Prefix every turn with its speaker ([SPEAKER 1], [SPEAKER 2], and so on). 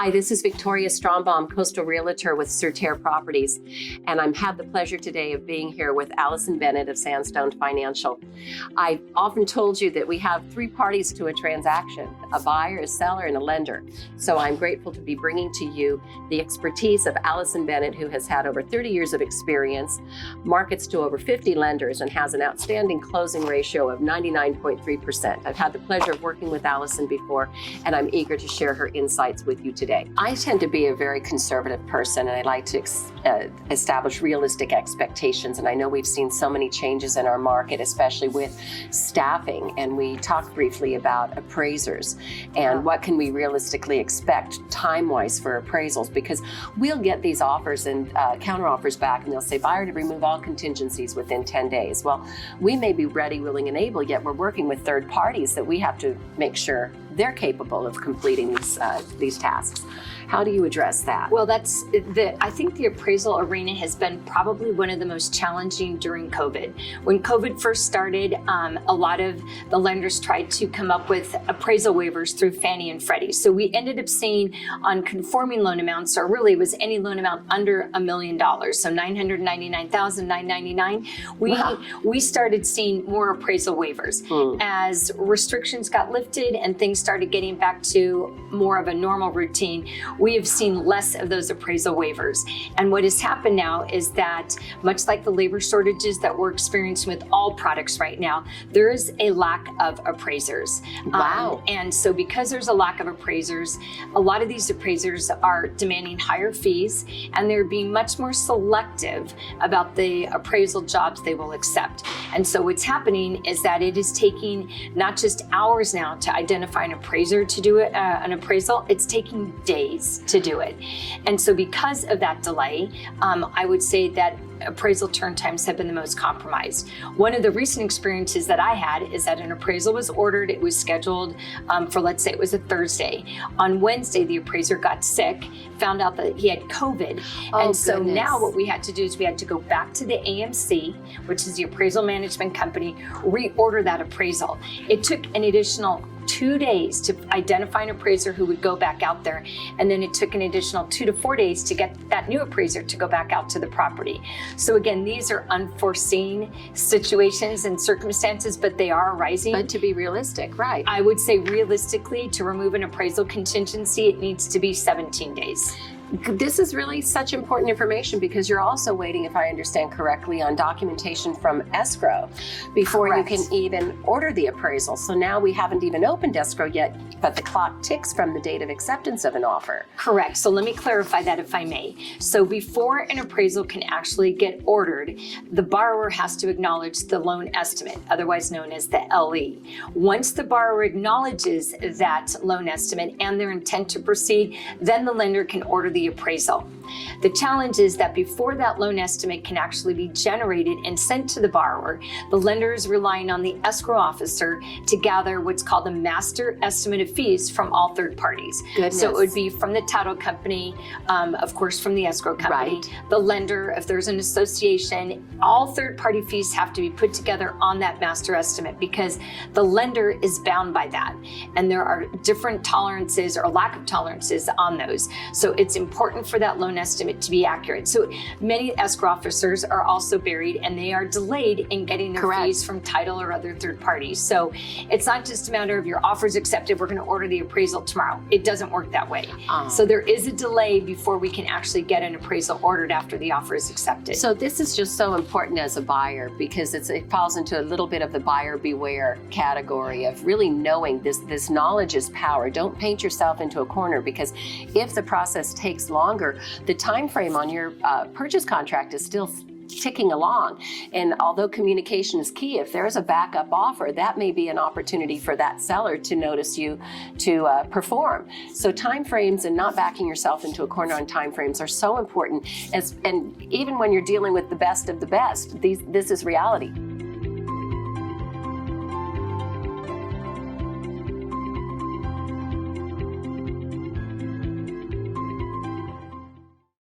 [SPEAKER 1] Hi, this is Victoria Strombom, Coastal Realtor with Certere Properties, and I'm had the pleasure today of being here with Allycyn Bennett of Sandstone Financial. I've often told you that we have three parties to a transaction: a buyer, a seller, and a lender. So I'm grateful to be bringing to you the expertise of Allycyn Bennett, who has had over 30 years of experience, markets to over 50 lenders, and has an outstanding closing ratio of 99.3%. I've had the pleasure of working with Allycyn before, and I'm eager to share her insights with you today. I tend to be a very conservative person, and I like to establish realistic expectations. And I know we've seen so many changes in our market, especially with staffing. And we talked briefly about appraisers and what can we realistically expect time-wise for appraisals, because we'll get these offers and counteroffers back, and they'll say buyer to remove all contingencies within 10 days. Well, we may be ready, willing, and able, yet we're working with third parties that we have to make sure they're capable of completing these tasks. How do you address that?
[SPEAKER 2] Well, I think the appraisal arena has been probably one of the most challenging during COVID. When COVID first started, a lot of the lenders tried to come up with appraisal waivers through Fannie and Freddie. So we ended up seeing on conforming loan amounts, or really it was any loan amount under $1 million, so $999,999, we started seeing more appraisal waivers. As restrictions got lifted and things started getting back to more of a normal routine, we have seen less of those appraisal waivers. And what has happened now is that, much like the labor shortages that we're experiencing with all products right now, there is a lack of appraisers.
[SPEAKER 1] Wow.
[SPEAKER 2] And so because there's a lack of appraisers, a lot of these appraisers are demanding higher fees, and they're being much more selective about the appraisal jobs they will accept. And so what's happening is that it is taking not just hours now to identify an appraiser to do an appraisal, it's taking days to do it. And so because of that delay, I would say that appraisal turn times have been the most compromised. One of the recent experiences that I had is that an appraisal was ordered, it was scheduled for, let's say it was a Thursday. On Wednesday, the appraiser got sick, found out that he had COVID. And so now what we had to do is we had to go back to the AMC, which is the appraisal management company, reorder that appraisal. It took an additional 2 days to identify an appraiser who would go back out there. And then it took an additional 2 to 4 days to get that new appraiser to go back out to the property. So again, these are unforeseen situations and circumstances, but they are arising.
[SPEAKER 1] But to be realistic, right?
[SPEAKER 2] I would say realistically, to remove an appraisal contingency, it needs to be 17 days.
[SPEAKER 1] This is really such important information, because you're also waiting, if I understand correctly, on documentation from escrow before
[SPEAKER 2] Correct.
[SPEAKER 1] You can even order the appraisal. So now we haven't even opened escrow yet, but the clock ticks from the date of acceptance of an offer.
[SPEAKER 2] Correct. So let me clarify that, if I may. So before an appraisal can actually get ordered, the borrower has to acknowledge the loan estimate, otherwise known as the LE. Once the borrower acknowledges that loan estimate and their intent to proceed, then the lender can order the appraisal. The challenge is that before that loan estimate can actually be generated and sent to the borrower, the lender is relying on the escrow officer to gather what's called a master estimate of fees from all third parties.
[SPEAKER 1] Goodness.
[SPEAKER 2] So it would be from the title company, of course from the escrow company,
[SPEAKER 1] Right.
[SPEAKER 2] the lender, if there's an association, all third party fees have to be put together on that master estimate, because the lender is bound by that. And there are different tolerances or lack of tolerances on those. So it's important for that loan estimate to be accurate. So many escrow officers are also buried, and they are delayed in getting their
[SPEAKER 1] Correct.
[SPEAKER 2] fees from title or other third parties. So it's not just a matter of your offer's accepted, we're going to order the appraisal tomorrow. It doesn't work that way. So there is a delay before we can actually get an appraisal ordered after the offer is accepted.
[SPEAKER 1] So this is just so important as a buyer, because it falls into a little bit of the buyer beware category of really knowing this knowledge is power. Don't paint yourself into a corner, because if the process takes longer, the time frame on your purchase contract is still ticking along. And although communication is key, if there's a backup offer, that may be an opportunity for that seller to notice you to perform. So time frames and not backing yourself into a corner on time frames are so important. And even when you're dealing with the best of the best, this is reality.